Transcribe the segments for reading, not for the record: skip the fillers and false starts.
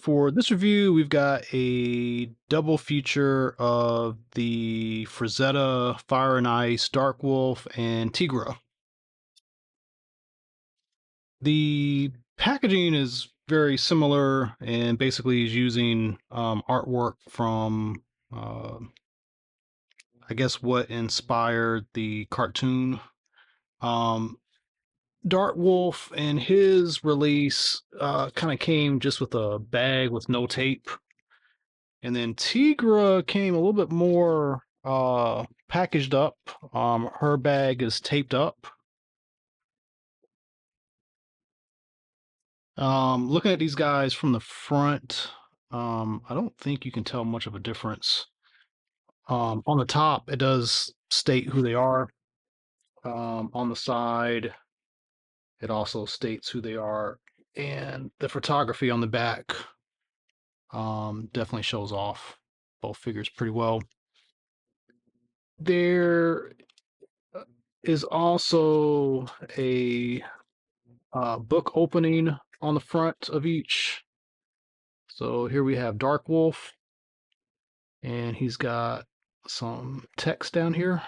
for this review, we've got a double feature of the Frazetta Fire and Ice, Dark Wolf, and Teegra. The packaging is very similar and basically is using artwork from, I guess, what inspired the cartoon. Um, Dark Wolf and his release kind of came just with a bag with no tape. And then Teegra came a little bit more packaged up. Her bag is taped up. Looking at these guys from the front, I don't think you can tell much of a difference. On the top, it does state who they are. On the side, it also states who they are. And the photography on the back definitely shows off both figures pretty well. There is also a book opening on the front of each. So here we have Dark Wolf, and he's got some text down here.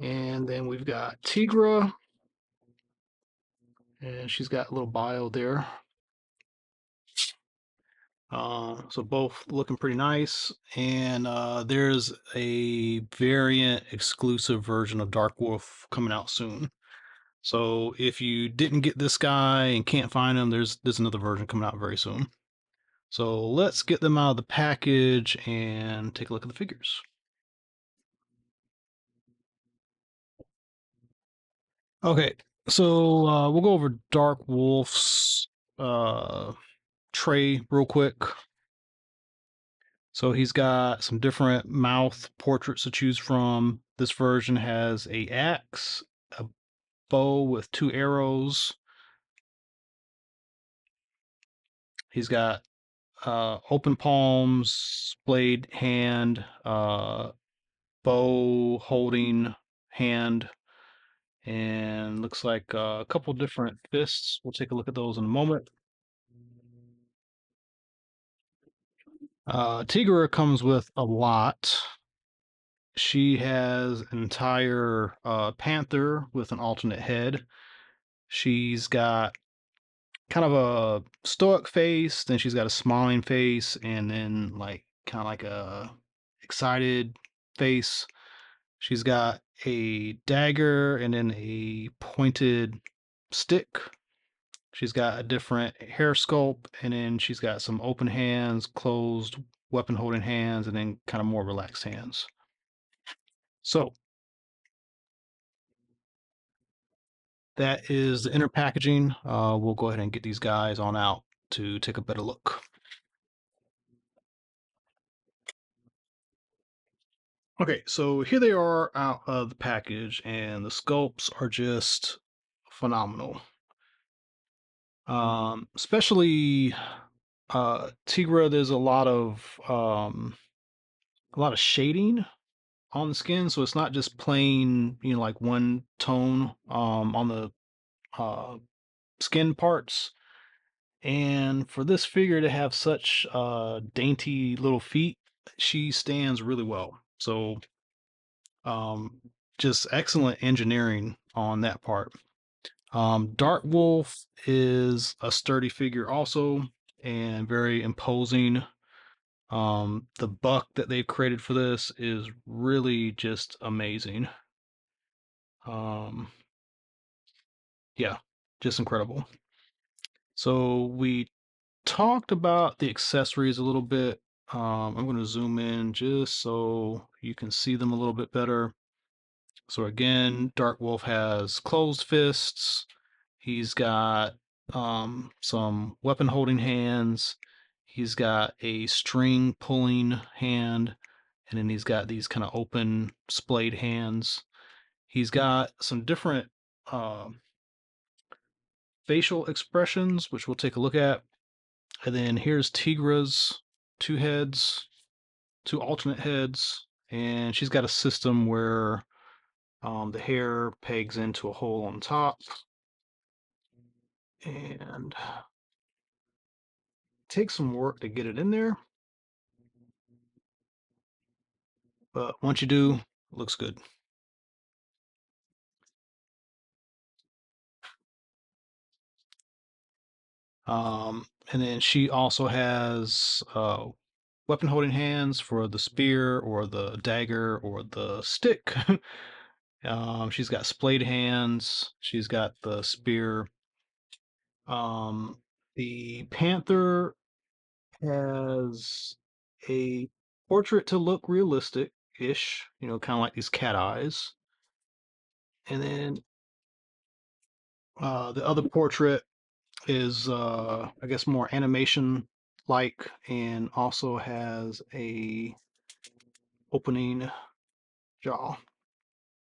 And then we've got Teegra, and she's got a little bio there. So both looking pretty nice. And there's a variant exclusive version of Dark Wolf coming out soon. So if you didn't get this guy and can't find him, there's another version coming out very soon. So let's get them out of the package and take a look at the figures. Okay, so we'll go over Dark Wolf's uh, tray real quick. So he's got some different mouth portraits to choose from. This version has a axe, a bow with 2 arrows. He's got open palms, blade hand, bow holding hand, and looks like a couple different fists. We'll take a look at those in a moment. Teegra comes with a lot. She has an entire panther with an alternate head. She's got kind of a stoic face, then she's got a smiling face, and then like kind of like a excited face. She's got a dagger and then a pointed stick. She's got a different hair sculpt, and then she's got some open hands, closed weapon holding hands, and then kind of more relaxed hands. So that is the inner packaging. We'll go ahead and get these guys on out to take a better look. Okay, so here they are out of the package, and the sculpts are just phenomenal. Especially Teegra, there's a lot of shading on the skin, so it's not just plain, like one tone on the uh, skin parts. And for this figure to have such dainty little feet, she stands really well. So um, just excellent engineering on that part. Dark Wolf is a sturdy figure also and very imposing. The buck that they've created for this is really just amazing. Um, yeah, just incredible. So we talked about the accessories a little bit. I'm going to zoom in just so you can see them a little bit better. So again, Dark Wolf has closed fists. He's got some weapon holding hands. He's got a string pulling hand, and then he's got these kind of open splayed hands. He's got some different facial expressions, which we'll take a look at. And then here's Teegra's 2 heads, 2 alternate heads, and she's got a system where the hair pegs into a hole on top. And takes some work to get it in there, but once you do, it looks good. And then she also has weapon holding hands for the spear or the dagger or the stick. She's got splayed hands. She's got the spear. The panther has a portrait to look realistic-ish, kind of like these cat eyes. And then the other portrait is, I guess, more animation-like, and also has a opening jaw,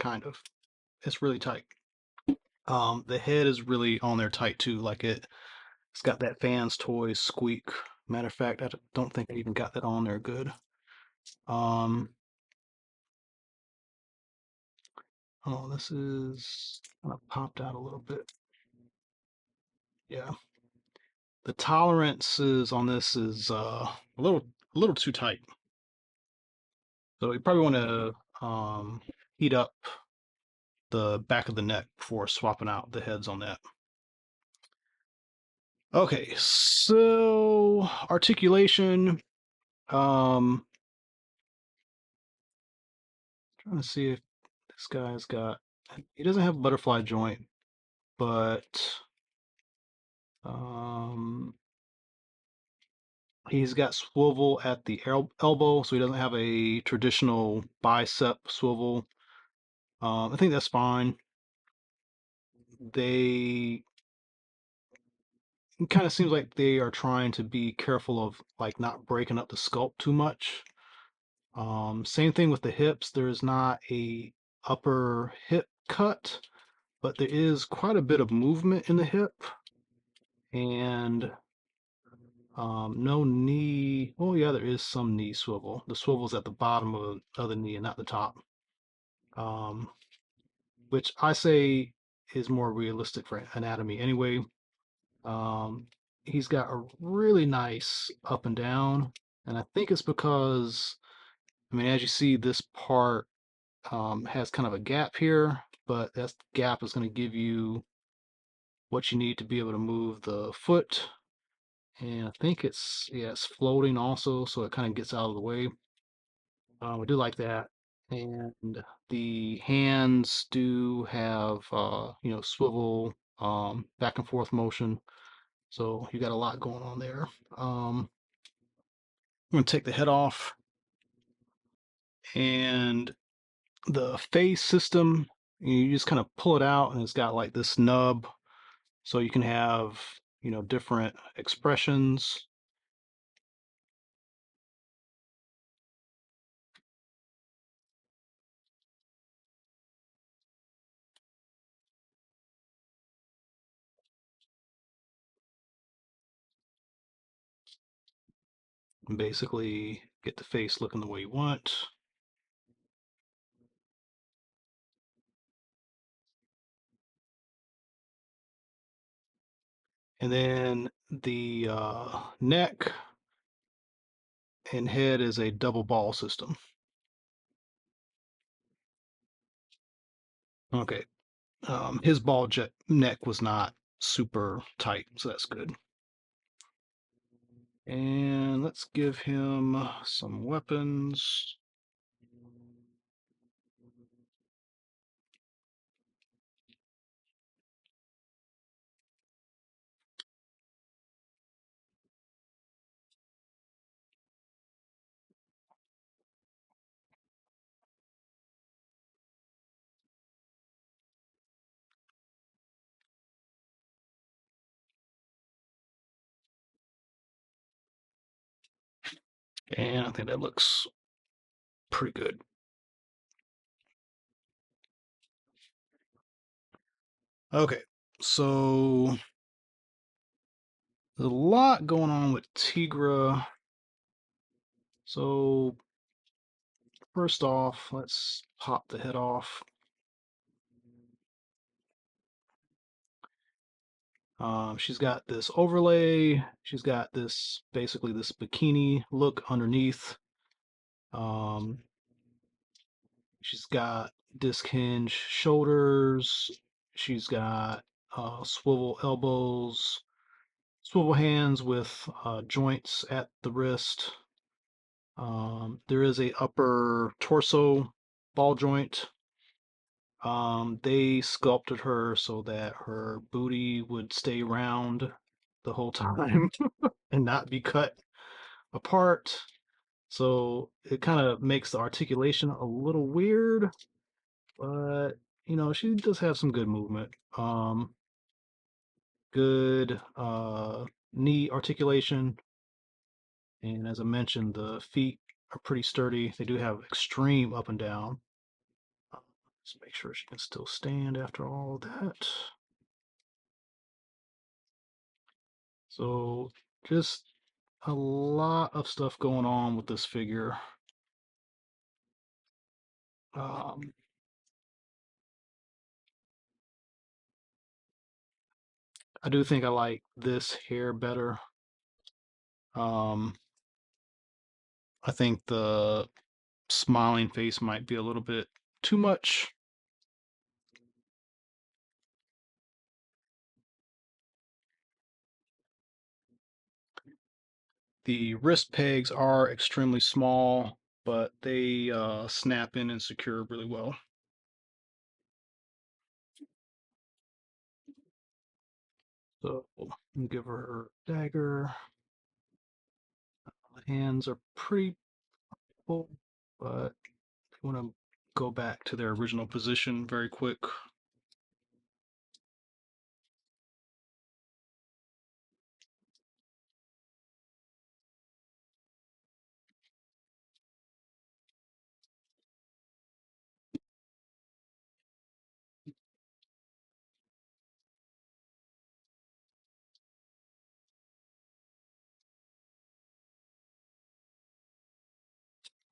kind of. It's really tight. The head is really on there tight too, like it's got that fans toys squeak. Matter of fact, I don't think I even got that on there good. Um, oh, this is kind of popped out a little bit. Yeah, the tolerances on this is a little too tight. So you probably want to heat up the back of the neck before swapping out the heads on that. Okay, so articulation. Um, Trying to see if this guy's got. He doesn't have a butterfly joint, but um, he's got swivel at the elbow, so he doesn't have a traditional bicep swivel. I think that's fine. They It kind of seems like they are trying to be careful of like not breaking up the sculpt too much. Same thing with the hips. There is not a upper hip cut, but there is quite a bit of movement in the hip, and no knee. Oh yeah, there is some knee swivel. The swivel's at the bottom of the other knee and not the top, um, which I say is more realistic for anatomy anyway. Um, he's got a really nice up and down, and I think it's because, I mean, as you see, this part has kind of a gap here, but that gap is going to give you what you need to be able to move the foot. And I think yeah, it's floating also, so it kind of gets out of the way. I do like that. And the hands do have, swivel, back and forth motion. So you got a lot going on there. I'm going to take the head off, and the face system, you just kind of pull it out, and it's got like this nub, so you can have, different expressions. And basically get the face looking the way you want. And then the neck and head is a double ball system. Okay. His ball jet neck was not super tight, so that's good. And let's give him some weapons. And I think that looks pretty good. Okay, so there's a lot going on with Teegra. So first off, let's pop the head off. She's got this overlay. She's got this basically this bikini look underneath. Um, she's got disc hinge shoulders. She's got swivel elbows, swivel hands with joints at the wrist. There is a upper torso ball joint. They sculpted her so that her booty would stay round the whole time and not be cut apart. So it kind of makes the articulation a little weird, but she does have some good movement. Good knee articulation, and as I mentioned, the feet are pretty sturdy. They do have extreme up and down. Let's make sure she can still stand after all of that. So just a lot of stuff going on with this figure. Um, I do think I like this hair better. Um, I think the smiling face might be a little bit too much. The wrist pegs are extremely small, but they snap in and secure really well. So give her her dagger. The hands are pretty full, but I want to go back to their original position very quick.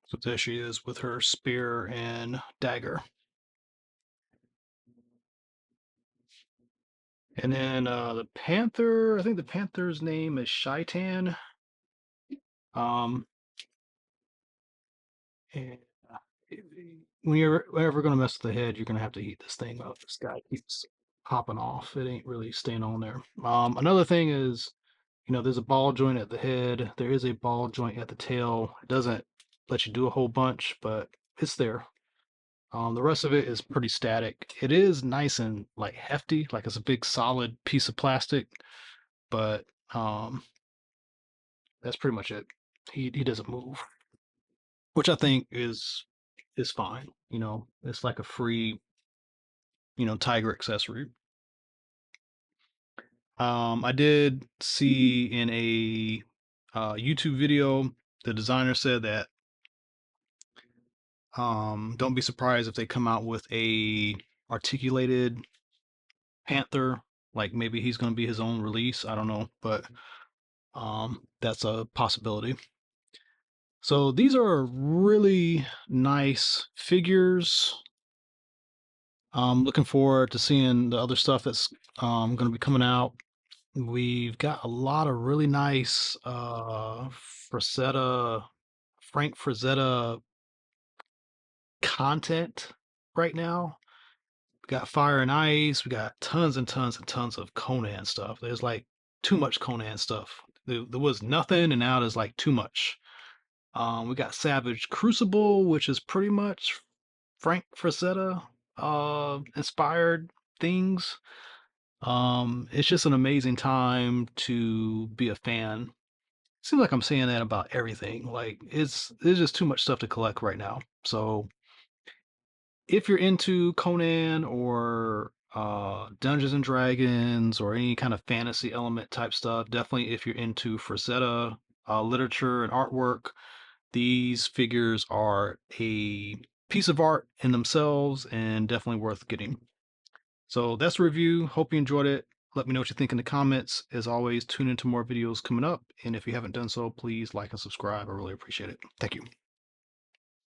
So there she is with her spear and dagger. And then the panther, I think the panther's name is Shaitan. Um, and when you're ever going to mess with the head, you're going to have to heat this thing up. This guy keeps popping off. It ain't really staying on there. Another thing is, there's a ball joint at the head. There is a ball joint at the tail. It doesn't let you do a whole bunch, but it's there. The rest of it is pretty static. It is nice and like hefty, like it's a big solid piece of plastic, but um, that's pretty much it. He doesn't move, which I think is fine. It's like a free Tiger accessory. I did see in a YouTube video the designer said that don't be surprised if they come out with a articulated panther, like maybe he's going to be his own release. I don't know, but that's a possibility. So these are really nice figures. I'm looking forward to seeing the other stuff that's going to be coming out. We've got a lot of really nice Frazetta, Frank Frazetta content right now. We got Fire and Ice. We got tons and tons and tons of Conan stuff. There's like too much Conan stuff. There was nothing, and now there's like too much. We got Savage Crucible, which is pretty much Frank Frazetta inspired things. It's just an amazing time to be a fan. Seems like I'm saying that about everything. Like there's just too much stuff to collect right now. So if you're into Conan or Dungeons and Dragons or any kind of fantasy element type stuff, definitely if you're into Frazetta literature and artwork, these figures are a piece of art in themselves and definitely worth getting. So that's the review. Hope you enjoyed it. Let me know what you think in the comments. As always, tune into more videos coming up. And if you haven't done so, please like and subscribe. I really appreciate it. Thank you.